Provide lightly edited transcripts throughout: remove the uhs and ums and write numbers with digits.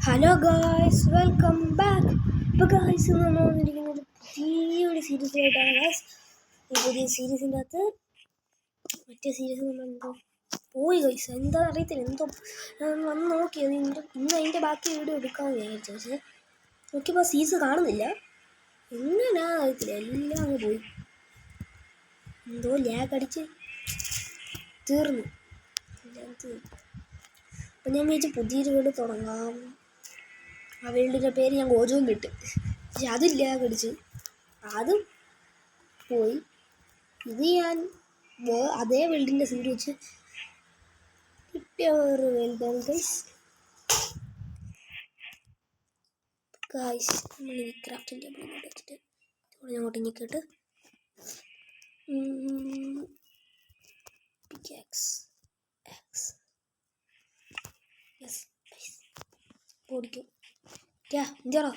Hello guys, welcome back. ഇപ്പോൾ guys നമ്മൾ വന്നിരിക്കുന്നത് പുതിയൊരു സീരീസുമായിട്ടാണ് ഗായ്സ്. ഈ പുതിയ സീരീസിൻ്റെ അകത്ത് മറ്റേ സീരീസ് നമ്മളെന്തോ പോയി ഗായ്സ്, എന്താ അറിയത്തില്ല, എന്തോ വന്ന് നോക്കിയത് ഇന്ന് അതിൻ്റെ ബാക്കി വീഡിയോ എടുക്കാമെന്ന് വിചാരിച്ചു. പക്ഷേ നോക്കിയപ്പോൾ സീരീസ് കാണുന്നില്ല, എങ്ങനെയാ അറിയത്തില്ല, എല്ലാം അങ്ങ് പോയി, എന്തോ ലാഗ് അടിച്ച് തീർന്നു. അപ്പം ഞാൻ വിചാരിച്ചു പുതിയൊരു വീട് തുടങ്ങാം. ആ വേൾഡിൻ്റെ പേര് ഞാൻ ഗോജോം കിട്ട്, പക്ഷെ അതില്ല, കടിച്ച് അതും പോയി. ഇത് ഞാൻ അതേ വേൾഡിൻ്റെ സീഡ് വെച്ച് കിട്ടിയ വേറെ വേൾഡാണ് ഗൈസ്. നമ്മൾ ഈ ക്രാഫ്റ്റിംഗ് ടേബിൾ ഇങ്ങോട്ട് വെച്ചിട്ട് ഞാൻ അങ്ങോട്ട് നിൽക്കട്ട്. ഓടിക്കും എന്തിയാണോ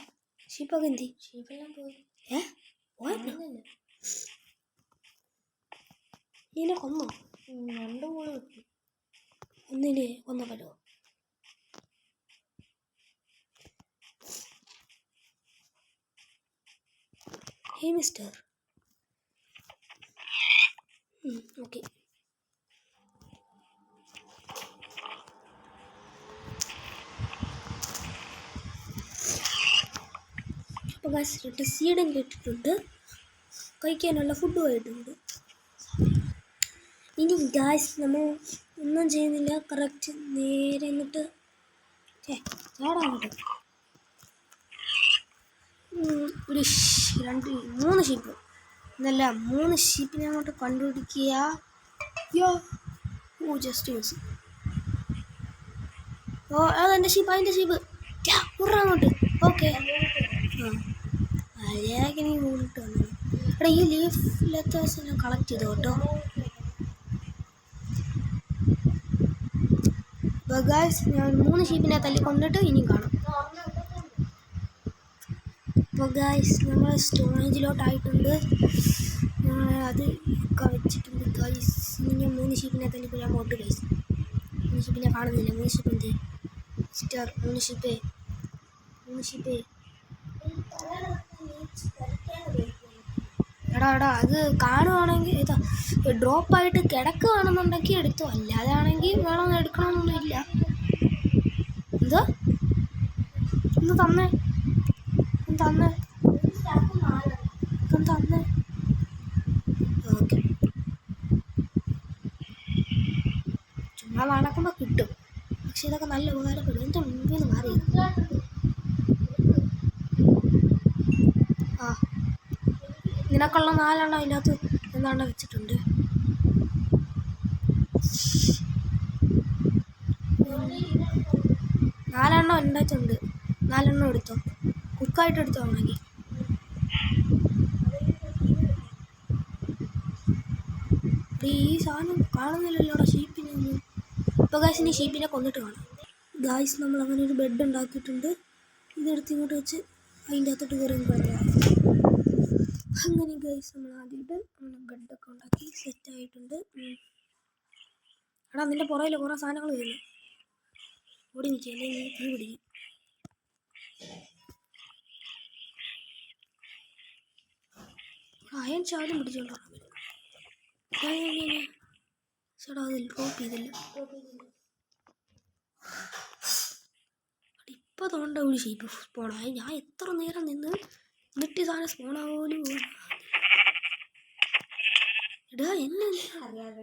ഷീപ്പൊക്കെ എന്തി? ഷീപ്പെല്ലാം പോയി. നീനെ കൊന്നോ? രണ്ടു മൂന്ന് ഒന്നിനെ കൊന്നല്ലോ. Hey mister. ഓക്കെ, അപ്പോൾ ഗായ്സ് സീഡും കിട്ടിയിട്ടുണ്ട്, കഴിക്കാനുള്ള ഫുഡും ആയിട്ടുണ്ട്. ഇനി ഗായ്സ് നമ്മൾ ഒന്നും ചെയ്യുന്നില്ല, കറക്റ്റ് നേരെ എന്നിട്ട് ചാടാങ്ങോട്ട് ഒരു 3 ഷീപ്പ് എന്നല്ല 3 ഷീപ്പിനെ അങ്ങോട്ട് കണ്ടുപിടിക്കുക. Just use. അതെൻ്റെ ഷീപ്പ്, അതിൻ്റെ ഷീപ്പ് അങ്ങോട്ട്. ഓക്കെ, മര്യാദയ്ക്ക് നീ വീണിട്ട് വന്നു. എടാ, ഈ ലീഫ് ലെറ്റേഴ്സ് എല്ലാം കളക്ട് ചെയ്തു കേട്ടോ. അപ്പോൾ ഗായ്സ് ഞാൻ 3 ഷീപ്പിനെ തല്ലി കൊണ്ടിട്ട് ഇനി കാണാം. അപ്പോൾ ഗായ്സ് നമ്മൾ സ്റ്റോറേജിലോട്ടായിട്ടുണ്ട്, ഞങ്ങൾ അത് ഒക്കെ വെച്ചിട്ടുണ്ട് ഗായ്സ്. ഇനി ഞാൻ 3 ഷീപ്പിനെ തല്ലിപ്പോൾ ഞാൻ പോട്ട് ഗായ്സ്. 3 ഷീപ്പിനെ കാണുന്നില്ല. 3 ഷീപ്പ് എന്ത് സ്റ്റാർ? 3 ഷീപ്പേ എടാ അത് കാണുവാണെങ്കിൽ ഇതാ ഡ്രോപ്പായിട്ട് കിടക്കുകയാണെന്നുണ്ടെങ്കിൽ എടുത്തോ, അല്ലാതാണെങ്കിൽ വേണമെന്ന് എടുക്കണമെന്നൊന്നുമില്ല. എന്തോ ഒന്ന് തന്നേ ഓക്കെ, ചുമ്മാ നടക്കുമ്പോൾ കിട്ടും, പക്ഷെ ഇതൊക്കെ നല്ല ഉപകാരപ്പെടും. എൻ്റെ മുമ്പിൽ നിന്ന് മാറി. നിനക്കുള്ള 4 എണ്ണം അതിനകത്ത് എന്താണ്ട് വെച്ചിട്ടുണ്ട്. 4 എണ്ണം ഉണ്ടായിട്ടുണ്ട്. 4 എണ്ണം എടുത്തോ, കുക്കായിട്ട് എടുത്തോ ആണെങ്കിൽ. ഈ സാധനം കാണുന്നില്ലല്ലോടാ ഷീപ്പിനെ ഒന്നും. ഇപ്പോൾ ഗായ്സ് ഇനി ഷീപ്പിനെ കൊന്നിട്ട് കാണാം. ഗായ്സ് നമ്മൾ അങ്ങനെ ഒരു ബെഡ് ഉണ്ടാക്കിയിട്ടുണ്ട്, ഇതെടുത്ത് ഇങ്ങോട്ട് വെച്ച് അതിൻ്റെ അകത്തോട്ട് കയറി പറയാം. അങ്ങനെ ഗൈസ് നമ്മൾ ആദ്യമായിട്ട് ബെഡൊക്കെ ഉണ്ടാക്കി സെറ്റായിട്ടുണ്ട്. എടാ, നിൻ്റെ പുറകിൽ കുറേ സാധനങ്ങൾ വരുന്നു, ഓടി നിൽക്കുക, അല്ലെങ്കിൽ നീ തീ പിടിക്കും. അയൺ ചാലും പിടിച്ചോണ്ടോ ചേട്ടാ, അതിൽ ഡ്രോപ്പ് ചെയ്തില്ല. ഇപ്പോൾ തോണ്ട ഒരു ഷീപ്പ് സ്പോണായി. ഞാൻ എത്ര നേരം നിന്ന് എന്നിട്ട് സാധനം സ്പോണാപോലും ഇടാ. എന്നെ അറിയാതെ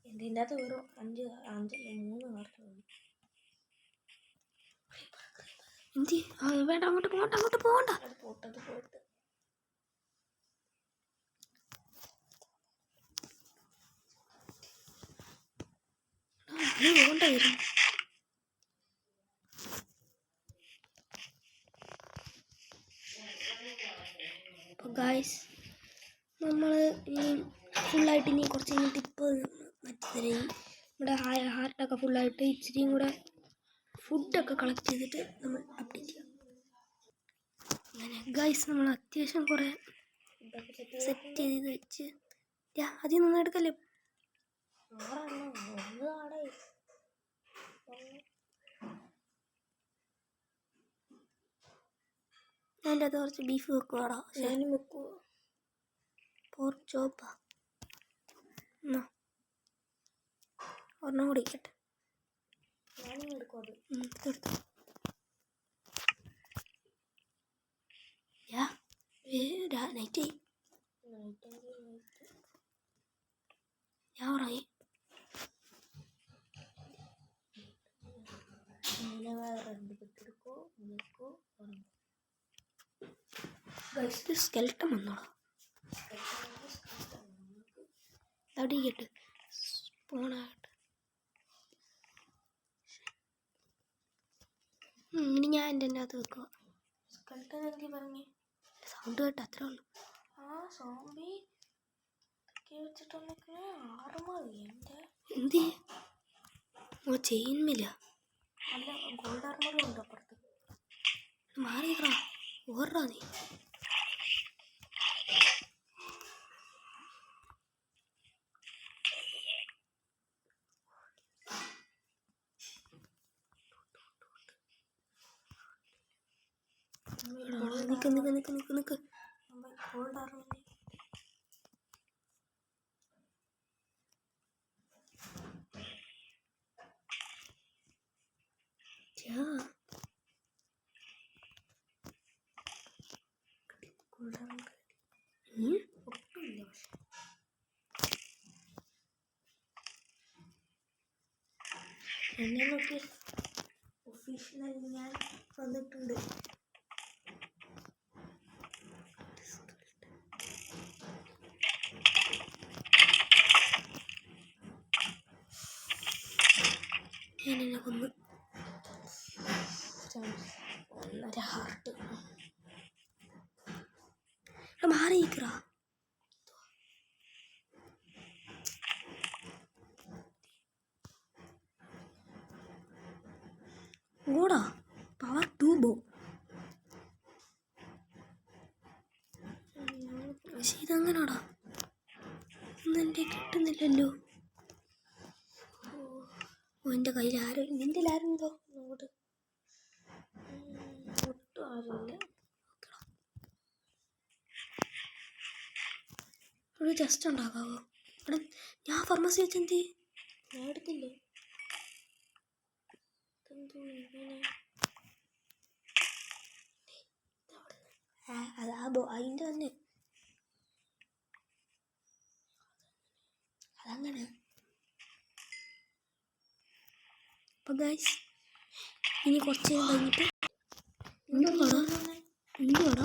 എൻ്റെ അകത്ത് ഒരു 3 മാർക്ക് എന്തി വേണ്ട, അങ്ങോട്ട് പോകണ്ട. പോട്ട് പോകണ്ടായിരുന്നു. അപ്പോൾ ഗായ്സ് നമ്മൾ ഇനി ഫുള്ളായിട്ട് ഇനി കുറച്ച് കഴിഞ്ഞിട്ട് ഇപ്പോൾ മറ്റേ നമ്മുടെ ഹാർട്ടൊക്കെ ഫുള്ളായിട്ട് ഇച്ചിരിയും കൂടെ ഫുഡൊക്കെ കളക്ട് ചെയ്തിട്ട് നമ്മൾ അപ്ഡേറ്റ് ചെയ്യാം. അങ്ങനെ ഗായ്സ് നമ്മൾ അത്യാവശ്യം കുറേ സെറ്റ് ചെയ്ത് വെച്ച് അതിൽ നിന്ന് എടുക്കല്ലേ. അതിൻ്റെ അകത്ത് കുറച്ച് ബീഫ് വെക്കുവാടാ. ഞാനും വെക്കുക. പോർക്ക് ചോപ്പാ. എന്നാ ഒരെണ്ണം കൂടി ഇരിക്കട്ടെ. ഞാനും എടുക്കും അത്. എടുത്തു. നൈറ്റായി. ഞാൻ ഉറങ്ങി. സ്കെൽട്ടം വന്നോളാം. അവിടെ കേട്ട് സ്പൂണാകട്ടെ. ഇനി ഞാൻ എൻ്റെ അകത്ത് വെക്കുക. സ്കെൽട്ടൻ എന്തി പറഞ്ഞേ? സൗണ്ട് കേട്ട് അത്രേ ഉള്ളൂ. ആ സോംബി വെച്ചിട്ടുണ്ടെങ്കിൽ എന്ത് ചെയിൻമില്ല. അല്ല ഗോൾഡ് ആർമറും ഉണ്ട് അപ്പുറത്ത്. മാറിയിടാ ഓർറാ നീ. നിക്ക് ഗോൾഡ് ആർമർ. ഒട്ടുമില്ല. പക്ഷെ എന്നെ നോക്കി ഒഫീഷ്യലായി ഞാൻ വന്നിട്ടുണ്ട്. ഞാൻ എന്നെ കൊന്നു. ഒന്നര ഹാർട്ട് മാറിയിക്കറാ. ഓടാ പവർ ട്യൂബോ. പക്ഷെ ഇതെങ്ങനാടാ ഒന്നും എൻ്റെ കിട്ടുന്നില്ലല്ലോ. എൻ്റെ കയ്യിൽ ആരും, നിൻ്റെ ആരുണ്ടോ? അങ്ങോട്ട് ഒട്ടും ആരുമില്ല. ഒരു ജസ്റ്റ് ഉണ്ടാക്കാവോ? അവിടെ ഞാൻ ഫാർമസി വെച്ചെന്തി ഞാൻ എടുത്തില്ലേ. അതിൻ്റെ തന്നെ അതങ്ങനെ. അപ്പം ഗൈസ് ഇനി കുറച്ച് നേരം കഴിഞ്ഞിട്ട് എന്തുവാടാ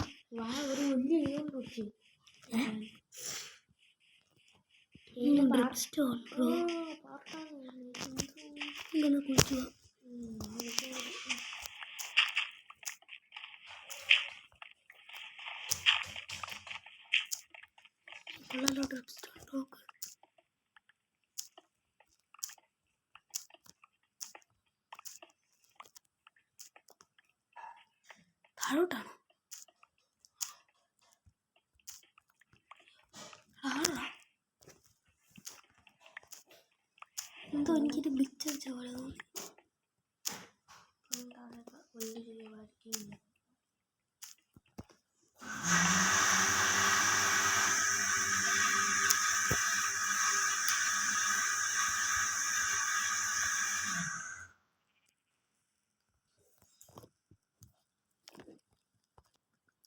ഒരു വലിയ കുറിച്ച് ഇങ്ങനെ കുളിക്കുക. താഴോട്ടാണോ? എന്തോ എനിക്കിത് ബിച്ചടിച്ച പോലെ തോന്നി.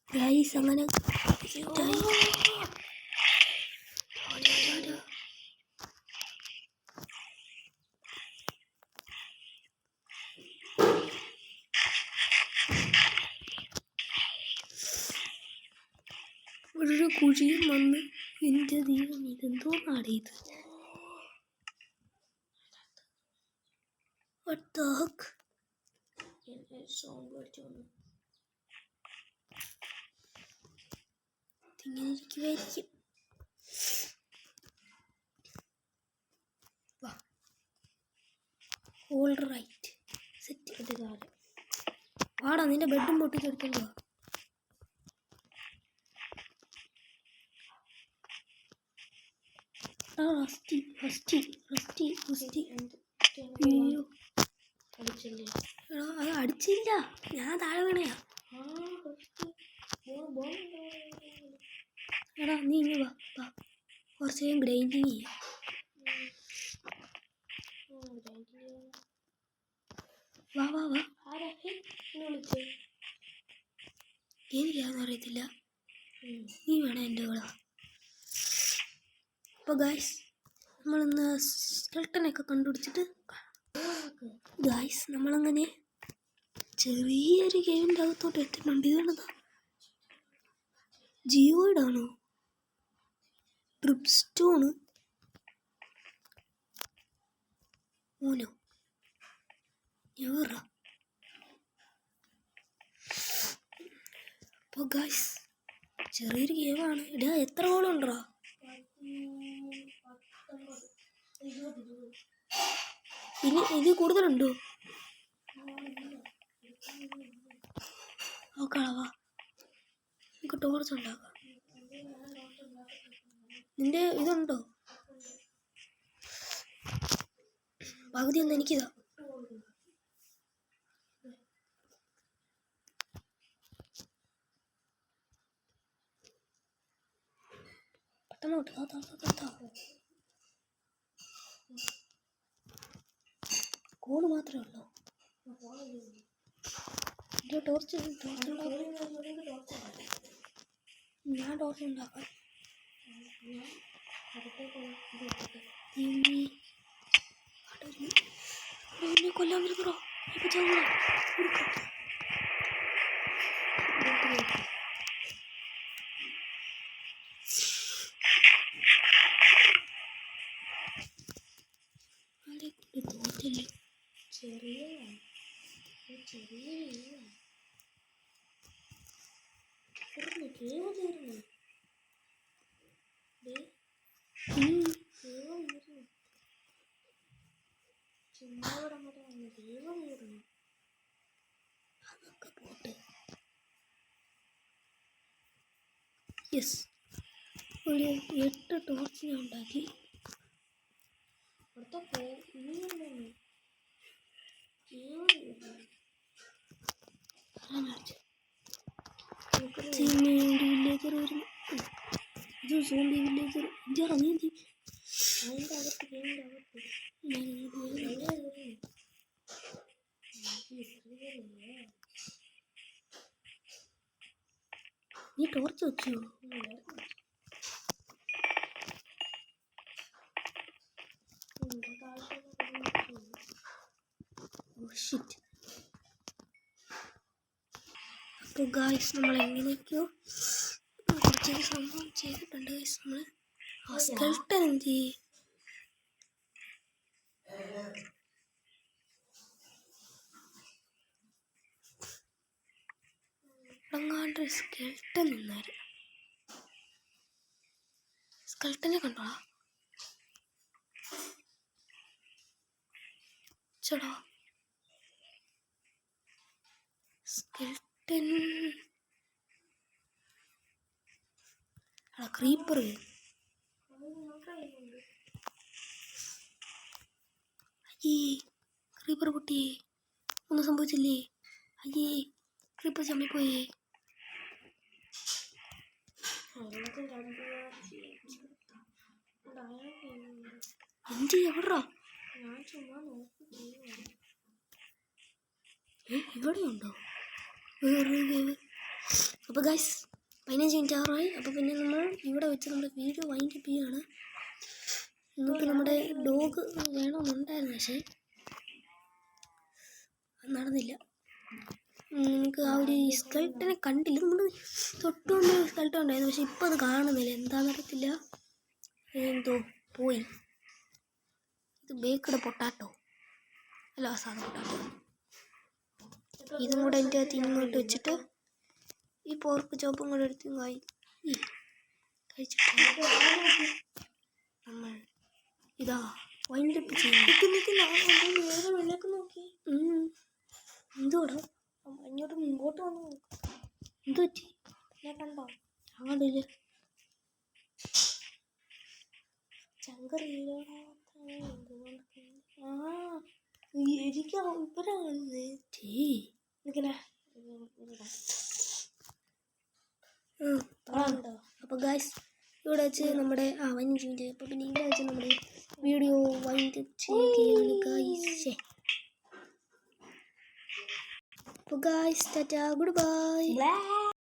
ഗൈസ് അങ്ങനെ ഒരു കുഴിയും വന്ന് എൻ്റെ ദൈവം ഇതെന്തോ നാടേത്. ഇങ്ങനെ ഇരിക്കുമായിരിക്കും. ഓൾ റൈറ്റ് സെറ്റ് ചെയ്ത് താഴെ വാടാ. നിന്റെ ബെഡും പൊട്ടിച്ചെടുത്തോളൂ. അയ്യോ അത് അടിച്ചില്ല, ഞാൻ താഴെ വീണയാ. എടാ നീ ഇങ്ങ് വാ വാ കുറച്ച് നേരം ഗ്രൈൻഡിങ് ചെയ്യാം. വാ വാ വാ. എനിക്കാണെന്ന് അറിയത്തില്ല, നീ വേണം എൻ്റെ കൂടെ. അപ്പോൾ ഗായ്സ് നമ്മളിന്ന് സ്കെൽട്ടനൊക്കെ കണ്ടുപിടിച്ചിട്ട് ഗായ്സ് നമ്മളങ്ങനെ ചെറിയൊരു ഗെയിമിൻ്റെ അകത്തോട്ട് എത്തുന്നുണ്ട്. ഇതാണതാ ജിയോയിഡാണോ ട്രിപ്പ് സ്റ്റോണ് ഓനോ എവറാ. അപ്പോൾ ഗായ്സ് ചെറിയൊരു ഗെയിമാണ്. ഇടാ എത്ര ഗോളുണ്ടോ? ഇനി ഇതിൽ കൂടുതലുണ്ടോ? നോക്കാവാ നമുക്ക് ടോർച്ച് ഉണ്ടാക്കാം. നിന്റെ ഇതുണ്ടോ? പകുതി ഒന്ന് എനിക്കിതാ. കോള് മാത്രമേ ഉള്ളൂ. ടോർച്ച് ഞാൻ ടോർച്ച് ഉണ്ടാക്കാം. കൊല്ലാൻ വരുന്നോ? ഇപ്പൊ ചാവൂടാ. തോറ്റല്ലേ ചെറിയ അതൊക്കെ പോട്ടെ. യെസ്, ഒരു 8 ടോർച്ച് ഞാൻ ഉണ്ടാക്കി. വില്ലേജർ വരുന്നു. ഇത് സോംബി വില്ലേജർ. നീന്തി അതിൻ്റെ അകത്ത് ഗെയിമിൻ്റെ അകത്ത് നീ ടോർച്ച് വെച്ചോ? അപ്പോൾ ഗായ്സ് നമ്മൾ എങ്ങനെയൊക്കെയോ കുറച്ചൊരു സംഭവം ചെയ്തിട്ടുണ്ട് ഗായ്സ്. നമ്മൾ ആ സ്കെൽട്ടൻ എന്ത് ചെയ്യും? അങ്ങാണ്ട് സ്കെൽട്ടൻ നിന്നായിരുന്നു. സ്കെൽട്ടനെ കണ്ടോ ചേടാ? Skeleton creeper. അയ്യേ ക്രീപ്പർ പൊട്ടിയേ. ഒന്നും സംഭവിച്ചില്ലേ? അയ്യേ ക്രീപ്പർ ചമ്മിപ്പോയേ. എന്ത് എവിടാ? ഇവിടെയുണ്ടോ വേറൊരു ഗെയിം? അപ്പോൾ ഗൈസ് 15 മിനിറ്റ് ആറായി. അപ്പോൾ പിന്നെ നമ്മൾ ഇവിടെ വെച്ച് നമ്മുടെ വീഡിയോ വൈൻഡ് അപ്പ് ചെയ്യുകയാണ്. നമുക്ക് നമ്മുടെ ഡോഗ് വേണമെന്നുണ്ടായിരുന്നു, പക്ഷേ നടന്നില്ല. നമുക്ക് ആ ഒരു സ്കെൽട്ടനെ കണ്ടില്ല. നമ്മൾ തൊട്ടുകൊണ്ട് സ്കെൽട്ടൻ ഉണ്ടായിരുന്നു, പക്ഷെ ഇപ്പോൾ അത് കാണുന്നില്ല. എന്താണെന്ന് അറിയത്തില്ല, എന്തോ പോയി. ഇത് ബേക്കഡ് പൊട്ടാറ്റോ അല്ല, സാധാ പൊട്ടാറ്റോ. ഇതും കൂടെ എൻ്റെ അകത്ത് ഇങ്ങോട്ട് വെച്ചിട്ട് ഈ പോർക്ക് ചോപ്പും കൂടെ എടുത്ത് കഴിച്ചിട്ട് നമ്മൾ ഇതാ വൈൻഡപ്പ് ചെയ്യുന്നു. വേറെ വെള്ളക്ക് നോക്കി എന്തോടാ ഇങ്ങോട്ട് മുമ്പോട്ട് വന്ന് എന്ത് പറ്റി? ഞാൻ കണ്ടോ അങ്ങോട്ടില്ല ചങ്കറില്ല. എനിക്ക് ഇവരാണ് ഇങ്ങനെ അപ്പോൾ ഗായ്സ് ഇവിടെ വെച്ച് നമ്മുടെ 15 മിനിറ്റ്. അപ്പോൾ പിന്നെ ഇവിടെ വെച്ച് നമ്മുടെ വീഡിയോ വൈൻഡ് ചെയ്യുകയാണ് ഗായ്സ്. അപ്പോൾ ഗായ്സ് ടാറ്റാ, ഗുഡ് ബൈ.